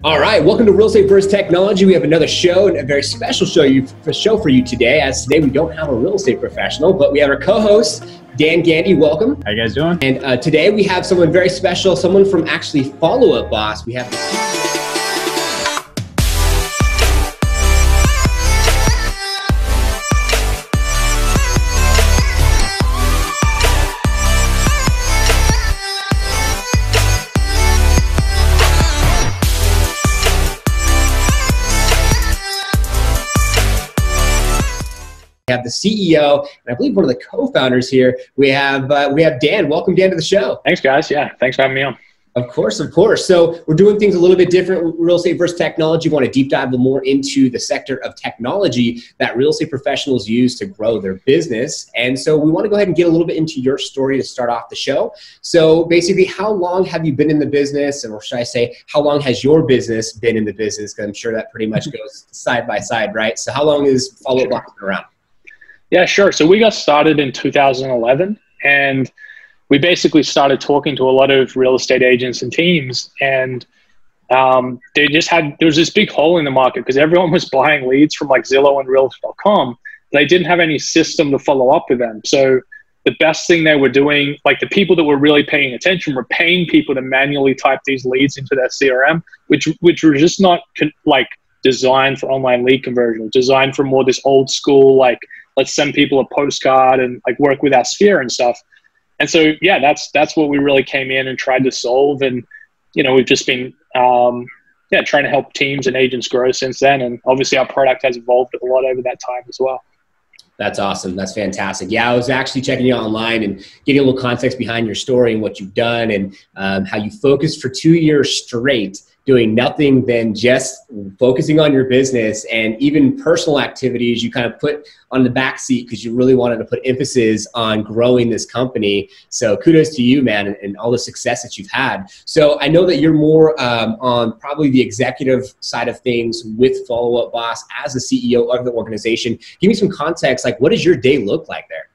All right, welcome to Real Estate vs. Technology. We have another show, and a very special show for you today. As today we don't have a real estate professional, but we have our co-host, Dan Gandy. Welcome. How you guys doing? And today we have someone very special, someone from actually Follow Up Boss. We have the CEO, and I believe one of the co-founders here. We have Dan. Welcome, Dan, to the show. Thanks, guys. Yeah, thanks for having me on. Of course, of course. So we're doing things a little bit different. Real estate versus technology. We want to deep dive a little more into the sector of technology that real estate professionals use to grow their business. And so we want to go ahead and get a little bit into your story to start off the show. So basically, how long have you been in the business? Or should I say, how long has your business been in the business? Because I'm sure that pretty much goes side by side, right? So how long is Follow Up Boss been around? Yeah, sure. So we got started in 2011, and we basically started talking to a lot of real estate agents and teams, and there was this big hole in the market because everyone was buying leads from like Zillow and Realtor.com. They didn't have any system to follow up with them. So the best thing they were doing, like the people that were really paying attention, were paying people to manually type these leads into their CRM, which were just not designed for online lead conversion, designed for more this old school, like, let's send people a postcard and like work with our sphere and stuff. And so, yeah, that's what we really came in and tried to solve. And, you know, we've just been, trying to help teams and agents grow since then. And obviously our product has evolved a lot over that time as well. That's awesome. That's fantastic. Yeah, I was actually checking you online and getting a little context behind your story and what you've done, and how you focused for 2 years straight doing nothing than just focusing on your business, and even personal activities you kind of put on the back seat because you really wanted to put emphasis on growing this company. So kudos to you, man, and all the success that you've had. So I know that you're more on probably the executive side of things with Follow Up Boss as the CEO of the organization. Give me some context, like what does your day look like there?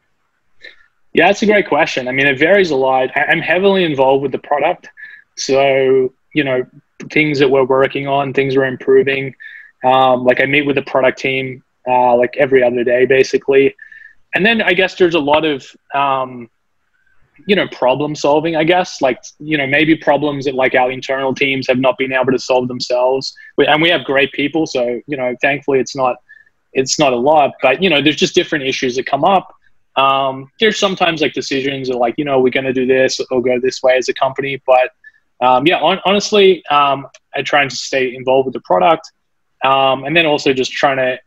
Yeah, that's a great question. I mean, it varies a lot. I'm heavily involved with the product. So, you know, things that we're working on, things we're improving. Like I meet with the product team like every other day, basically. And then I guess there's a lot of, problem solving, I guess. Like, you know, maybe problems that like our internal teams have not been able to solve themselves. And we have great people. So, you know, thankfully it's not a lot. But, you know, there's just different issues that come up. There's sometimes like decisions are like, you know, we're going to do this or go this way as a company. But honestly, I try and stay involved with the product. And then also just trying to,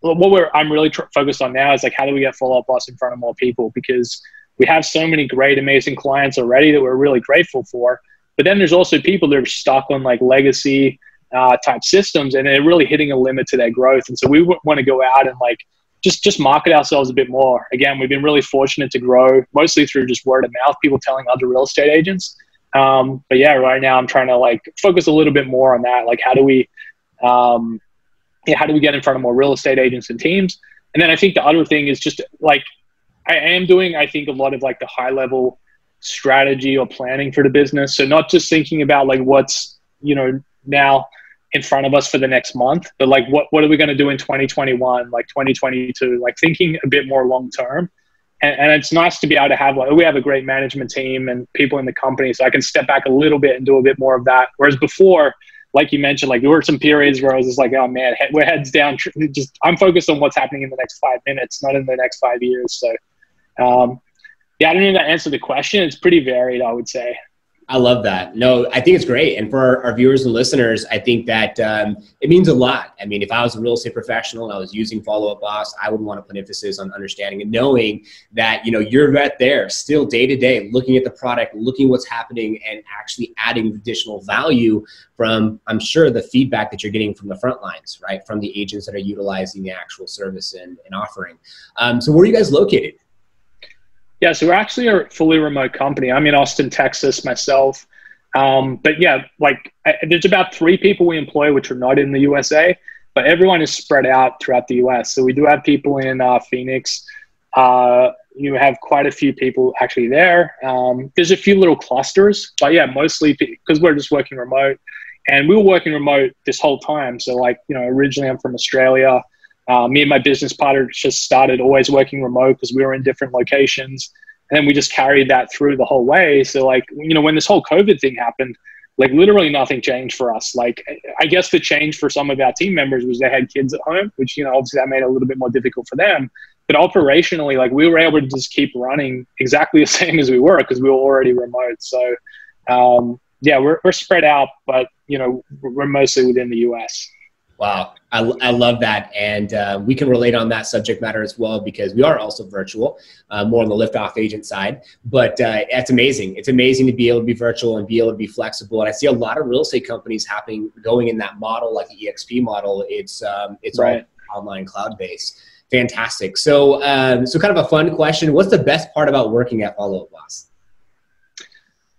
I'm really focused on now is like, how do we get Follow Up Boss in front of more people? Because we have so many great, amazing clients already that we're really grateful for. But then there's also people that are stuck on like legacy type systems, and they're really hitting a limit to their growth. And so we want to go out and like, just market ourselves a bit more. Again, we've been really fortunate to grow mostly through just word of mouth, people telling other real estate agents. But yeah, right now I'm trying to like focus a little bit more on that. Like, how do we get in front of more real estate agents and teams? And then I think the other thing is just like, I am doing, I think, a lot of like the high level strategy or planning for the business. So not just thinking about like what's, you know, now in front of us for the next month, but like what are we going to do in 2021, like 2022, like thinking a bit more long term. And it's nice to be able to have, like, we have a great management team and people in the company, so I can step back a little bit and do a bit more of that. Whereas before, like you mentioned, like there were some periods where I was just like, oh man, we're heads down. I'm focused on what's happening in the next 5 minutes, not in the next 5 years. So yeah, I don't know if that answered the question. It's pretty varied, I would say. I love that. No, I think it's great. And for our viewers and listeners, I think that it means a lot. I mean, if I was a real estate professional and I was using Follow Up Boss, I would want to put emphasis on understanding and knowing that, you know, you're right there still day to day, looking at the product, looking what's happening, and actually adding additional value from, I'm sure, the feedback that you're getting from the front lines, right? From the agents that are utilizing the actual service and offering. So where are you guys located? Yeah, so we're actually a fully remote company. I'm in Austin, Texas myself. But yeah, like there's about 3 people we employ which are not in the USA, but everyone is spread out throughout the US. So we do have people in Phoenix. You have quite a few people actually there. There's a few little clusters, but yeah, mostly because we're just working remote. And we were working remote this whole time. So like, you know, originally I'm from Australia. Me and my business partner just started always working remote because we were in different locations. And then we just carried that through the whole way. So like, you know, when this whole COVID thing happened, like literally nothing changed for us. Like, I guess the change for some of our team members was they had kids at home, which, you know, obviously that made it a little bit more difficult for them. But operationally, like we were able to just keep running exactly the same as we were because we were already remote. So yeah, we're spread out, but, you know, we're mostly within the US. Wow. I love that. And we can relate on that subject matter as well, because we are also virtual, more on the liftoff agent side. But it's amazing. It's amazing to be able to be virtual and be able to be flexible. And I see a lot of real estate companies going in that model, like the EXP model. It's right. all online cloud-based. Fantastic. So, so kind of a fun question. What's the best part about working at Follow Up Boss?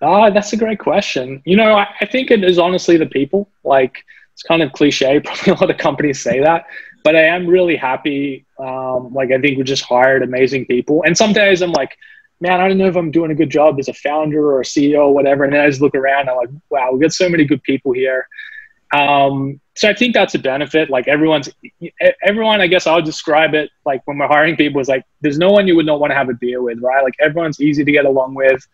That's a great question. You know, I think it is honestly the people. Like, it's kind of cliche. Probably a lot of companies say that, but I am really happy. Like, I think we just hired amazing people. And some days I'm like, man, I don't know if I'm doing a good job as a founder or a CEO or whatever. And then I just look around and I'm like, wow, we've got so many good people here. So I think that's a benefit. Like everyone, I guess I would describe it like when we're hiring people is like, there's no one you would not want to have a beer with, right? Like everyone's easy to get along with.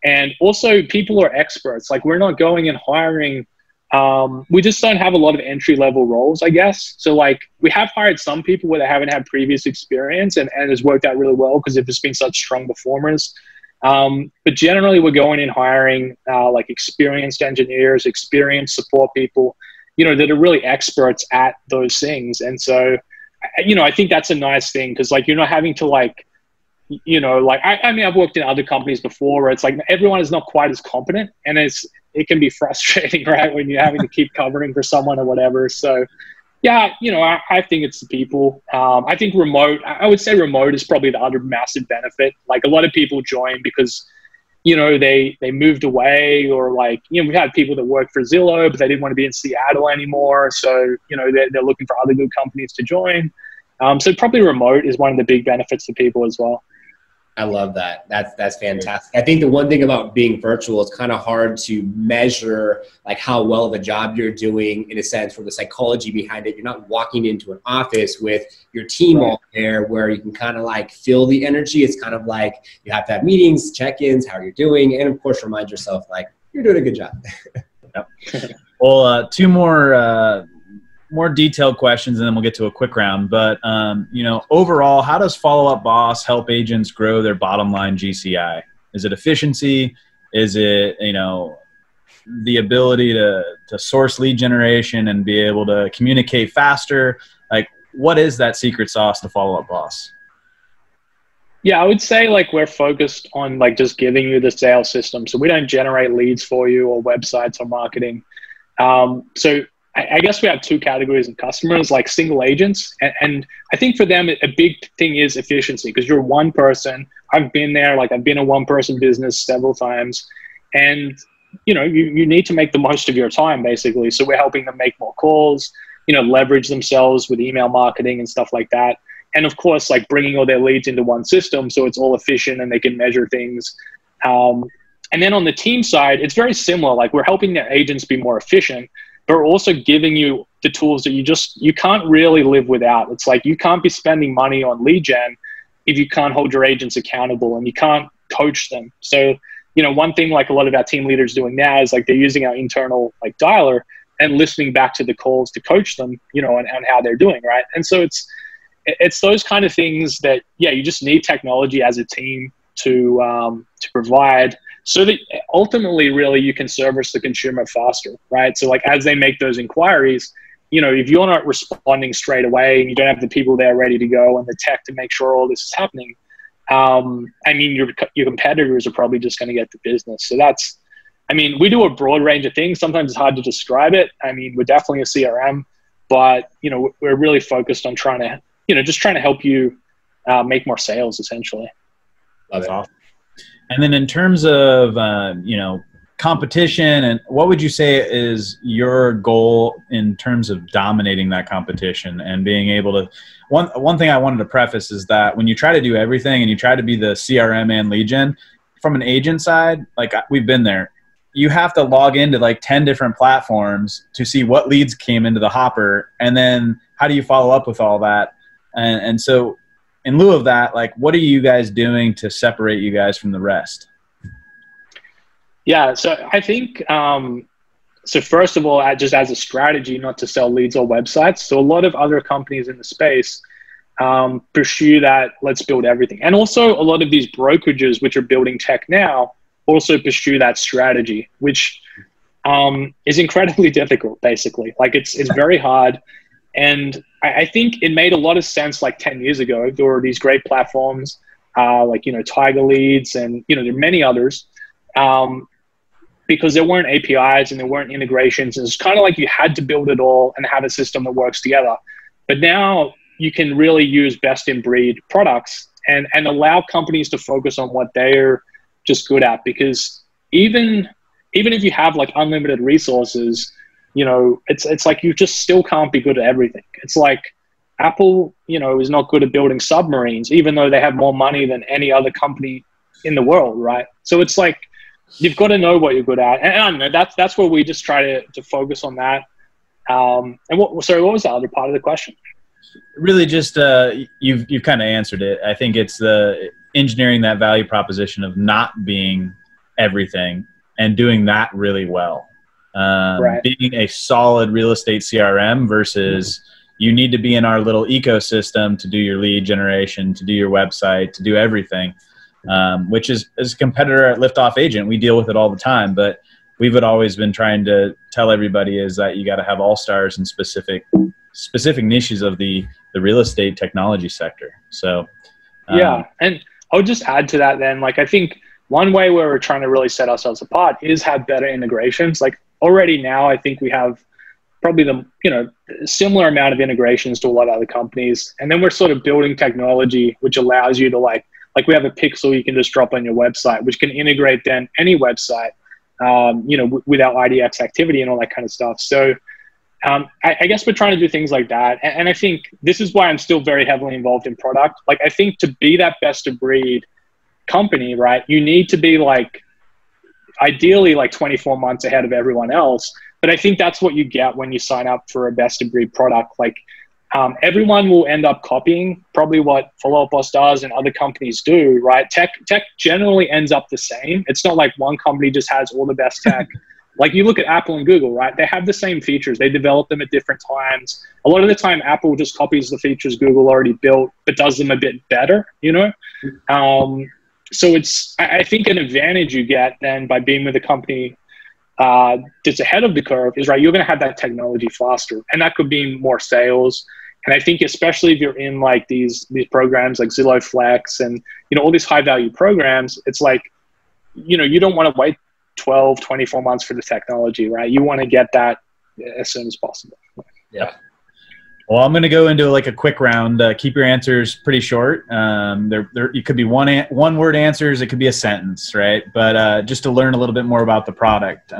And also people are experts. Like we're not going and hiring, we just don't have a lot of entry-level roles, I guess. So like we have hired some people where they haven't had previous experience and it's worked out really well because they've just been such strong performers. But generally we're going in hiring like experienced engineers, experienced support people, you know, that are really experts at those things. And so, you know, I think that's a nice thing because like you're not having to like, you know, like I mean, I've worked in other companies before where it's like everyone is not quite as competent and it can be frustrating, right? When you're having to keep covering for someone or whatever. So yeah, you know, I think it's the people. I think I would say remote is probably the other massive benefit. Like a lot of people join because, you know, they moved away or like, you know, we've had people that work for Zillow, but they didn't want to be in Seattle anymore. So, you know, they're looking for other good companies to join. So probably remote is one of the big benefits to people as well. I love that. That's fantastic. I think the one thing about being virtual, it's kind of hard to measure like how well of a job you're doing in a sense for the psychology behind it. You're not walking into an office with your team all there where you can kind of like feel the energy. It's kind of like you have to have meetings, check-ins, how you're doing, and of course remind yourself like you're doing a good job. Yep. Well, two more detailed questions and then we'll get to a quick round. But, you know, overall, how does Follow Up Boss help agents grow their bottom line GCI? Is it efficiency? Is it, you know, the ability to source lead generation and be able to communicate faster? Like, what is that secret sauce to Follow Up Boss? Yeah, I would say like we're focused on like just giving you the sales system. So we don't generate leads for you or websites or marketing. So I guess we have two categories of customers, like single agents. And I think for them, a big thing is efficiency because you're one person. I've been there, like I've been a one-person business several times. And, you know, you need to make the most of your time, basically. So we're helping them make more calls, you know, leverage themselves with email marketing and stuff like that. And, of course, like bringing all their leads into one system so it's all efficient and they can measure things. And then on the team side, it's very similar. Like we're helping their agents be more efficient, but we're also giving you the tools that you can't really live without. It's like you can't be spending money on lead gen if you can't hold your agents accountable and you can't coach them. So, you know, one thing like a lot of our team leaders doing now is like they're using our internal like dialer and listening back to the calls to coach them, you know, and how they're doing, right? And so it's those kind of things that, yeah, you just need technology as a team to provide so that ultimately really you can service the consumer faster, right? So like as they make those inquiries, you know, if you're not responding straight away and you don't have the people there ready to go and the tech to make sure all this is happening, I mean, your competitors are probably just going to get the business. So that's, I mean, we do a broad range of things. Sometimes it's hard to describe it. I mean, we're definitely a CRM, but, you know, we're really focused on trying to, you know, just trying to help you make more sales essentially. Love it. Awesome. And then in terms of, you know, competition, and what would you say is your goal in terms of dominating that competition and being able to, one thing I wanted to preface is that when you try to do everything and you try to be the CRM and lead gen from an agent side, like we've been there, you have to log into like 10 different platforms to see what leads came into the hopper. And then how do you follow up with all that? And so in lieu of that, like, what are you guys doing to separate you guys from the rest? Yeah, so I think, so first of all, just as a strategy, not to sell leads or websites. So a lot of other companies in the space pursue that, let's build everything. And also a lot of these brokerages, which are building tech now, also pursue that strategy, which is incredibly difficult, basically. Like it's very hard. And I think it made a lot of sense like 10 years ago. There were these great platforms like, Tiger Leads and, there are many others. Because there weren't APIs and there weren't integrations. It's kind of like you had to build it all and have a system that works together. But now you can really use best in breed products and allow companies to focus on what they're just good at. Because even if you have like unlimited resources, it's like you just still can't be good at everything. It's like Apple, is not good at building submarines, even though they have more money than any other company in the world, right? So it's like, you've got to know what you're good at. And I don't know, that's where we just try to focus on that. And what was the other part of the question? Really just, you've kind of answered it. I think it's the engineering that value proposition of not being everything and doing that really well. Right. Being a solid real estate CRM versus you need to be in our little ecosystem to do your lead generation, to do your website, to do everything. Which is, as a competitor at Liftoff Agent, we deal with it all the time, but we've always been trying to tell everybody is that you got to have all-stars in specific niches of the real estate technology sector. So, yeah. And I would just add to that then, like, I think one way where we're trying to really set ourselves apart is have better integrations. Like already now, I think we have probably the, similar amount of integrations to a lot of other companies. And then we're sort of building technology, which allows you to like we have a pixel you can just drop on your website, which can integrate then any website, with our IDX activity and all that kind of stuff. So I guess we're trying to do things like that. And I think this is why I'm still very heavily involved in product. Like I think to be that best of breed company, right, you need to be like, ideally like 24 months ahead of everyone else. But I think that's what you get when you sign up for a best of breed product. Like, everyone will end up copying probably what Follow Up Boss does and other companies do, right? Tech generally ends up the same. It's not like one company just has all the best tech. Like you look at Apple and Google, right? They have the same features. They develop them at different times. A lot of the time, Apple just copies the features Google already built, but does them a bit better, So it's, I think an advantage you get then by being with a company that's ahead of the curve is, right, you're going to have that technology faster. And that could be more sales. And I think especially if you're in like these programs like Zillow Flex and, all these high value programs, it's like, you don't want to wait 12, 24 months for the technology, right? You want to get that as soon as possible. Yeah. Well, I'm going to go into like a quick round. Keep your answers pretty short. It could be one word answers. It could be a sentence, right? But just to learn a little bit more about the product.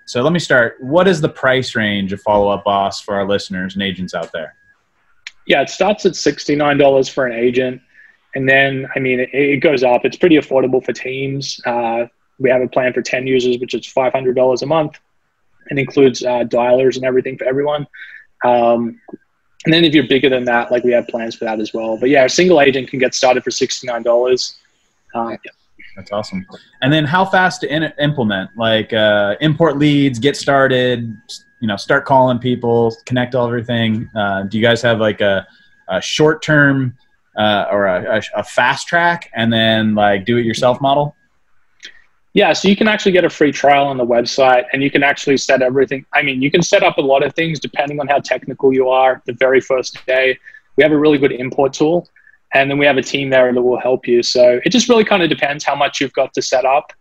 So let me start. What is the price range of Follow Up Boss for our listeners and agents out there? Yeah, it starts at $69 for an agent. And then, it goes up. It's pretty affordable for teams. We have a plan for 10 users, which is $500 a month. It includes dialers and everything for everyone. And then if you're bigger than that, like we have plans for that as well. But yeah, a single agent can get started for $69. Yeah. That's awesome. And then how fast to implement? Like import leads, get started, start calling people, connect all everything. Do you guys have like a short-term or a fast track and then like do it yourself model? Yeah, so you can actually get a free trial on the website and you can actually set everything. You can set up a lot of things depending on how technical you are the very first day. We have a really good import tool and then we have a team there that will help you. So it just really kind of depends how much you've got to set up.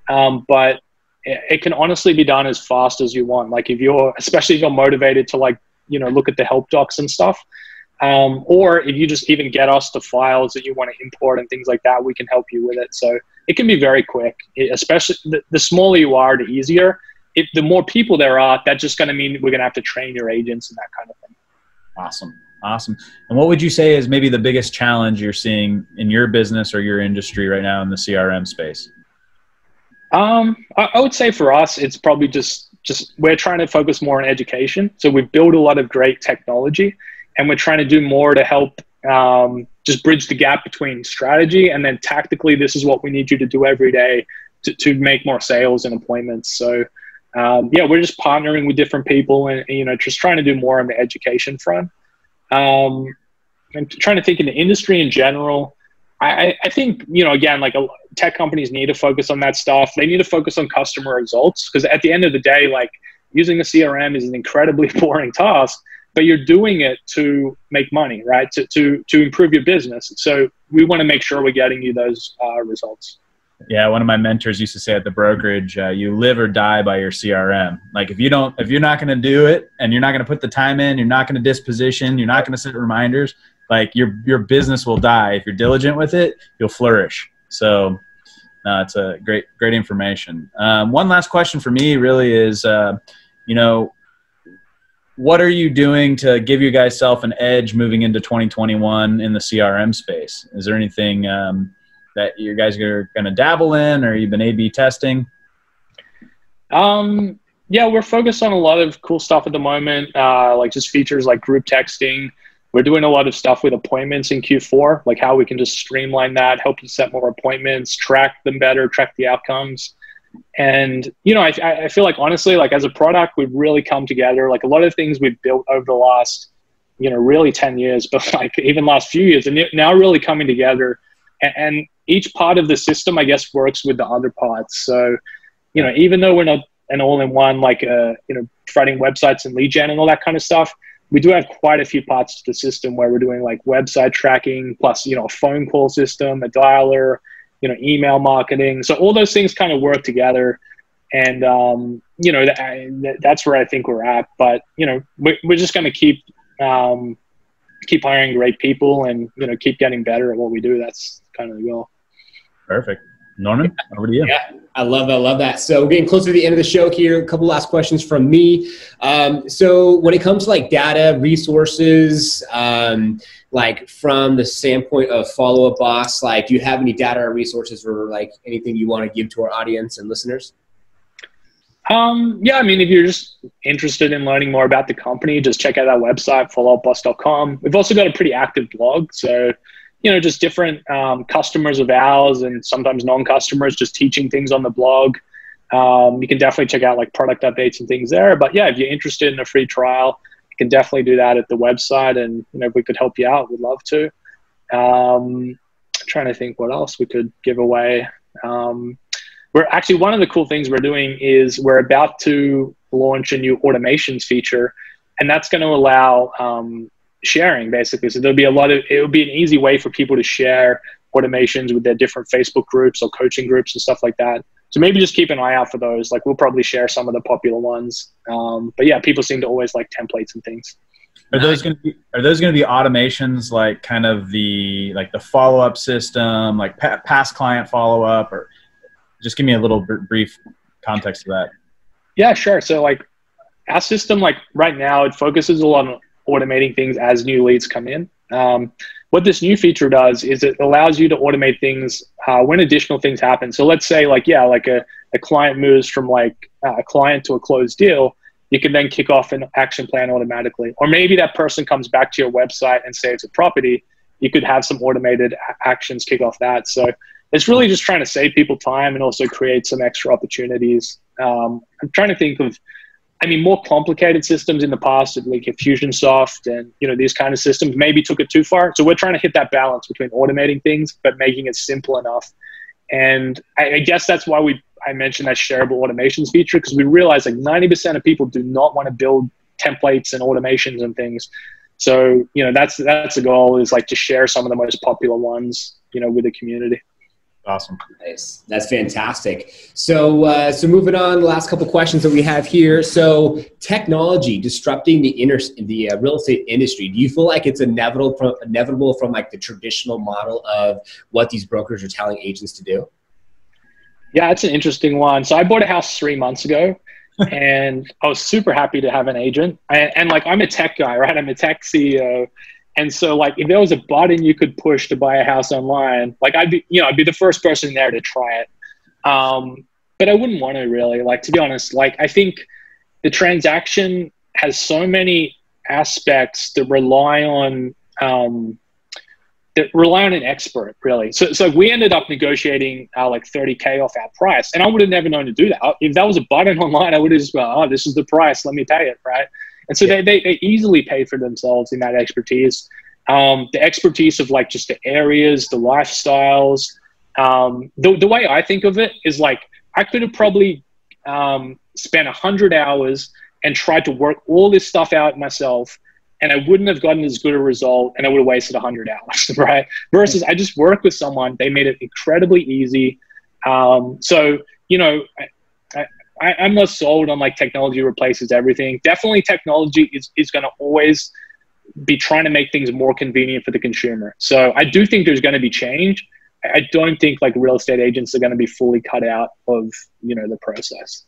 But it can honestly be done as fast as you want. Like especially if you're motivated to like, look at the help docs and stuff. Or if you just even get us the files that you want to import and things like that, we can help you with it. So it can be very quick, especially the smaller you are, the easier. The more people there are, that's just going to mean we're going to have to train your agents and that kind of thing. Awesome. And what would you say is maybe the biggest challenge you're seeing in your business or your industry right now in the CRM space? I would say for us, it's probably just we're trying to focus more on education. So we've built a lot of great technology, and we're trying to do more to help just bridge the gap between strategy and then tactically, this is what we need you to do every day to make more sales and appointments. So yeah, we're just partnering with different people and, you know, just trying to do more on the education front. I'm trying to think in the industry in general. I think, you know, again, like tech companies need to focus on that stuff. They need to focus on customer results, because at the end of the day, like using a CRM is an incredibly boring task, but you're doing it to make money, right? To improve your business. So we want to make sure we're getting you those results. Yeah, one of my mentors used to say at the brokerage, you live or die by your CRM. Like if you're not going to do it and you're not going to put the time in, you're not going to disposition, you're not going to set reminders, like your business will die. If you're diligent with it, you'll flourish. So it's a great information. One last question for me really is, you know, what are you doing to give you guys self an edge moving into 2021 in the CRM space? Is there anything that you guys are going to dabble in, or you've been A/B testing? Yeah, we're focused on a lot of cool stuff at the moment, like just features like group texting. We're doing a lot of stuff with appointments in Q4, like how we can just streamline that, help you set more appointments, track them better, track the outcomes. And, you know, I feel like, honestly, like as a product, we've really come together. Like a lot of things we've built over the last, you know, really 10 years, but like even last few years, and now really coming together. And each part of the system, I guess, works with the other parts. So, you know, even though we're not an all-in-one, like, you know, providing websites and lead gen and all that kind of stuff, we do have quite a few parts to the system where we're doing like website tracking, plus, you know, a phone call system, a dialer, you know, email marketing. So all those things kind of work together. And, you know, that's where I think we're at. But, you know, we're just going to keep hiring great people and, you know, keep getting better at what we do. That's kind of the goal. Perfect. Norman, over to you. Yeah, I love that. So we're getting closer to the end of the show here. A couple last questions from me. So when it comes to like data, resources, like from the standpoint of Follow Up Boss, like do you have any data or resources or like anything you want to give to our audience and listeners? Yeah, I mean, if you're just interested in learning more about the company, just check out our website, followupboss.com. We've also got a pretty active blog. So, you know, just different customers of ours and sometimes non-customers just teaching things on the blog. You can definitely check out like product updates and things there. But yeah, if you're interested in a free trial, you can definitely do that at the website. And, you know, if we could help you out, we'd love to. Trying to think what else we could give away. We're actually, one of the cool things we're doing is we're about to launch a new automations feature, and that's going to allow sharing basically. So there'll be it will be an easy way for people to share automations with their different Facebook groups or coaching groups and stuff like that. So maybe just keep an eye out for those. Like we'll probably share some of the popular ones. But yeah, people seem to always like templates and things. Are those going to be automations like kind of the follow-up system, like past client follow-up, or just give me a little brief context of that? Yeah, sure. So like our system, like right now, it focuses a lot on automating things as new leads come in. What this new feature does is it allows you to automate things when additional things happen. So let's say like, yeah, like a client moves from like a client to a closed deal, you can then kick off an action plan automatically. Or maybe that person comes back to your website and saves a property. You could have some automated actions kick off that. So it's really just trying to save people time and also create some extra opportunities. I'm trying to think of, I mean, more complicated systems in the past, like Fusionsoft and, you know, these kind of systems maybe took it too far. So we're trying to hit that balance between automating things, but making it simple enough. And I guess that's why I mentioned that shareable automations feature, because we realize like 90% of people do not want to build templates and automations and things. So, you know, that's the goal, is like to share some of the most popular ones, you know, with the community. Awesome. Nice. That's fantastic. So, so moving on, the last couple questions that we have here. So technology disrupting the real estate industry. Do you feel like it's inevitable from like the traditional model of what these brokers are telling agents to do? Yeah, it's an interesting one. So I bought a house 3 months ago and I was super happy to have an agent. And like, I'm a tech guy, right? I'm a tech CEO. And so like, if there was a button you could push to buy a house online, like I'd be the first person there to try it. but I wouldn't want to really, like, to be honest. Like, I think the transaction has so many aspects that rely on an expert, really. So we ended up negotiating like $30K off our price, and I would have never known to do that. If that was a button online, I would have just gone, oh, this is the price, let me pay it, right? And so they easily paid for themselves in that expertise. The expertise of like just the areas, the lifestyles. The way I think of it is like, I could have probably spent 100 hours and tried to work all this stuff out myself, and I wouldn't have gotten as good a result, and I would have wasted 100 hours, right? Versus I just worked with someone, they made it incredibly easy. So, you know, I'm not sold on like technology replaces everything. Definitely technology is going to always be trying to make things more convenient for the consumer. So I do think there's going to be change. I don't think like real estate agents are going to be fully cut out of, you know, the process.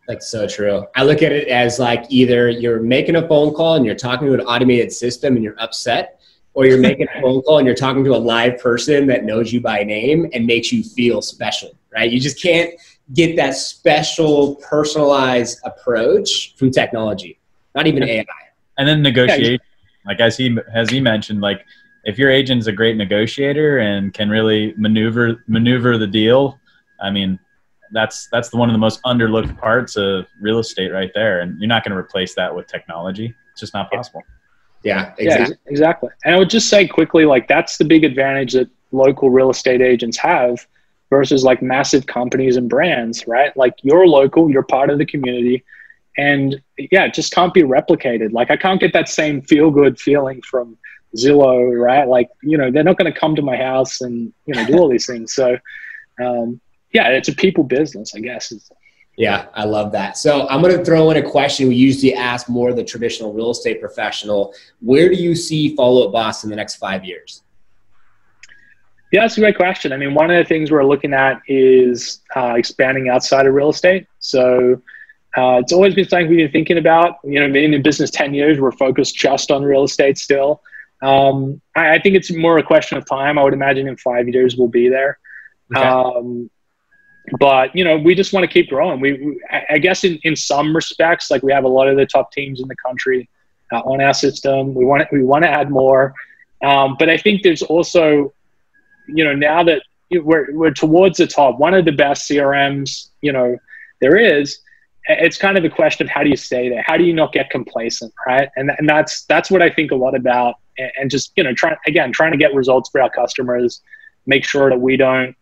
That's so true. I look at it as like either you're making a phone call and you're talking to an automated system and you're upset, or you're making a phone call and you're talking to a live person that knows you by name and makes you feel special, right? You just can't get that special personalized approach from technology, not even AI. And then negotiation, like as he mentioned, like if your agent's a great negotiator and can really maneuver the deal, I mean, that's one of the most underlooked parts of real estate right there. And you're not going to replace that with technology. It's just not possible. Yeah, exactly. Yeah, exactly. And I would just say quickly, like that's the big advantage that local real estate agents have versus like massive companies and brands, right? Like you're local, you're part of the community, and yeah, it just can't be replicated. Like I can't get that same feel good feeling from Zillow, right? Like, you know, they're not going to come to my house and, you know, do all these things. So, yeah, it's a people business, I guess. Yeah, I love that. So I'm going to throw in a question we usually ask more the traditional real estate professional. Where do you see Follow Up Boss in the next 5 years? Yeah, that's a great question. I mean, one of the things we're looking at is expanding outside of real estate. So it's always been something we've been thinking about. You know, being in business 10 years, we're focused just on real estate still. I think it's more a question of time. I would imagine in 5 years we'll be there. Okay. But, you know, we just want to keep growing. I guess in some respects, like we have a lot of the top teams in the country on our system. We want to add more. But I think there's also, you know, now that we're towards the top, one of the best CRMs, you know, there is, it's kind of the question of how do you stay there? How do you not get complacent, right? And that's what I think a lot about, and just, you know, trying to get results for our customers, make sure that we don't,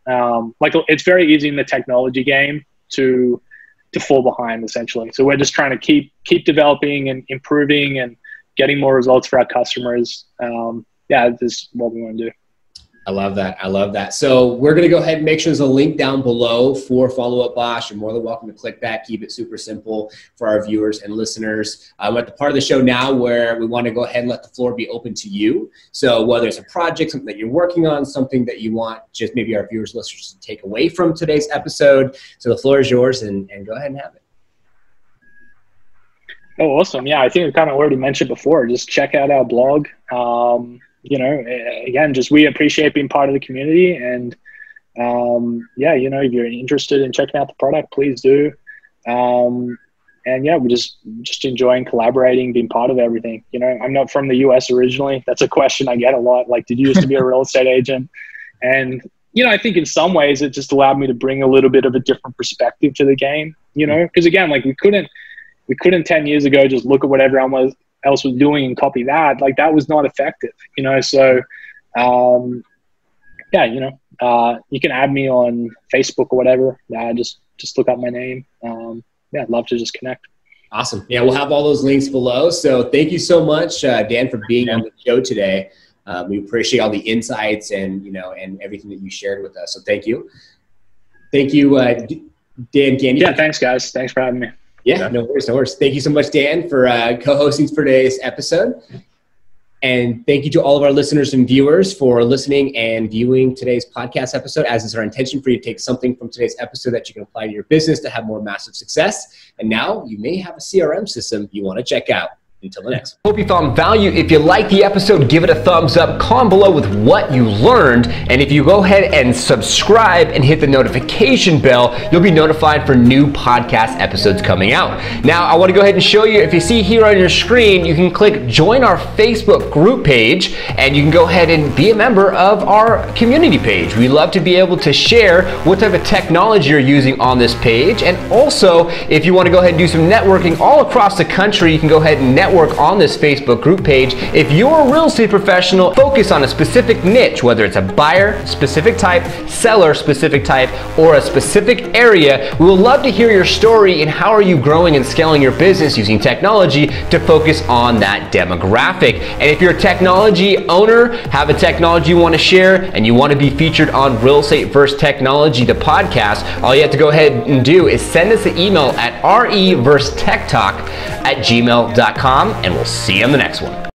like it's very easy in the technology game to fall behind essentially. So we're just trying to keep developing and improving and getting more results for our customers. Yeah, this is what we want to do. I love that. I love that. So we're going to go ahead and make sure there's a link down below for Follow Up Boss. You're more than welcome to click that. Keep it super simple for our viewers and listeners. We're at the part of the show now where we want to go ahead and let the floor be open to you. So whether it's a project, something that you're working on, something that you want just maybe our viewers, listeners to take away from today's episode. So the floor is yours and go ahead and have it. Oh, awesome. Yeah, I think I kind of already mentioned before, just check out our blog. You know, again, just we appreciate being part of the community, and yeah, you know, if you're interested in checking out the product, please do. And yeah, we're just enjoying collaborating, being part of everything. You know, I'm not from the US originally. That's a question I get a lot. Like, did you used to be a real estate agent? And, you know, I think in some ways it just allowed me to bring a little bit of a different perspective to the game, you know, because again, like we couldn't 10 years ago just look at what everyone else was doing and copy that. Like that was not effective, you know? So, yeah, you know, you can add me on Facebook or whatever. Just look up my name. Yeah, I'd love to just connect. Awesome. Yeah, we'll have all those links below. So thank you so much, Dan, for being on the show today. We appreciate all the insights and, you know, and everything that you shared with us. So thank you. Thank you, Dan Gandy. Yeah, thanks guys. Thanks for having me. Yeah, no worries, no worries. Thank you so much, Dan, for co-hosting for today's episode. And thank you to all of our listeners and viewers for listening and viewing today's podcast episode, as is our intention for you to take something from today's episode that you can apply to your business to have more massive success. And now you may have a CRM system you want to check out. Until the next. Hope you found value. If you liked the episode, give it a thumbs up. Comment below with what you learned. And if you go ahead and subscribe and hit the notification bell, you'll be notified for new podcast episodes coming out. Now, I want to go ahead and show you, if you see here on your screen, you can click join our Facebook group page, and you can go ahead and be a member of our community page. We love to be able to share what type of technology you're using on this page. And also, if you want to go ahead and do some networking all across the country, you can go ahead and network on this Facebook group page. If you're a real estate professional, focus on a specific niche, whether it's a buyer specific type, seller specific type, or a specific area. We would love to hear your story and how are you growing and scaling your business using technology to focus on that demographic. And if you're a technology owner, have a technology you want to share, and you want to be featured on Real Estate vs. Technology, the podcast, all you have to go ahead and do is send us an email at reversetechtalk@gmail.com, and we'll see you on the next one.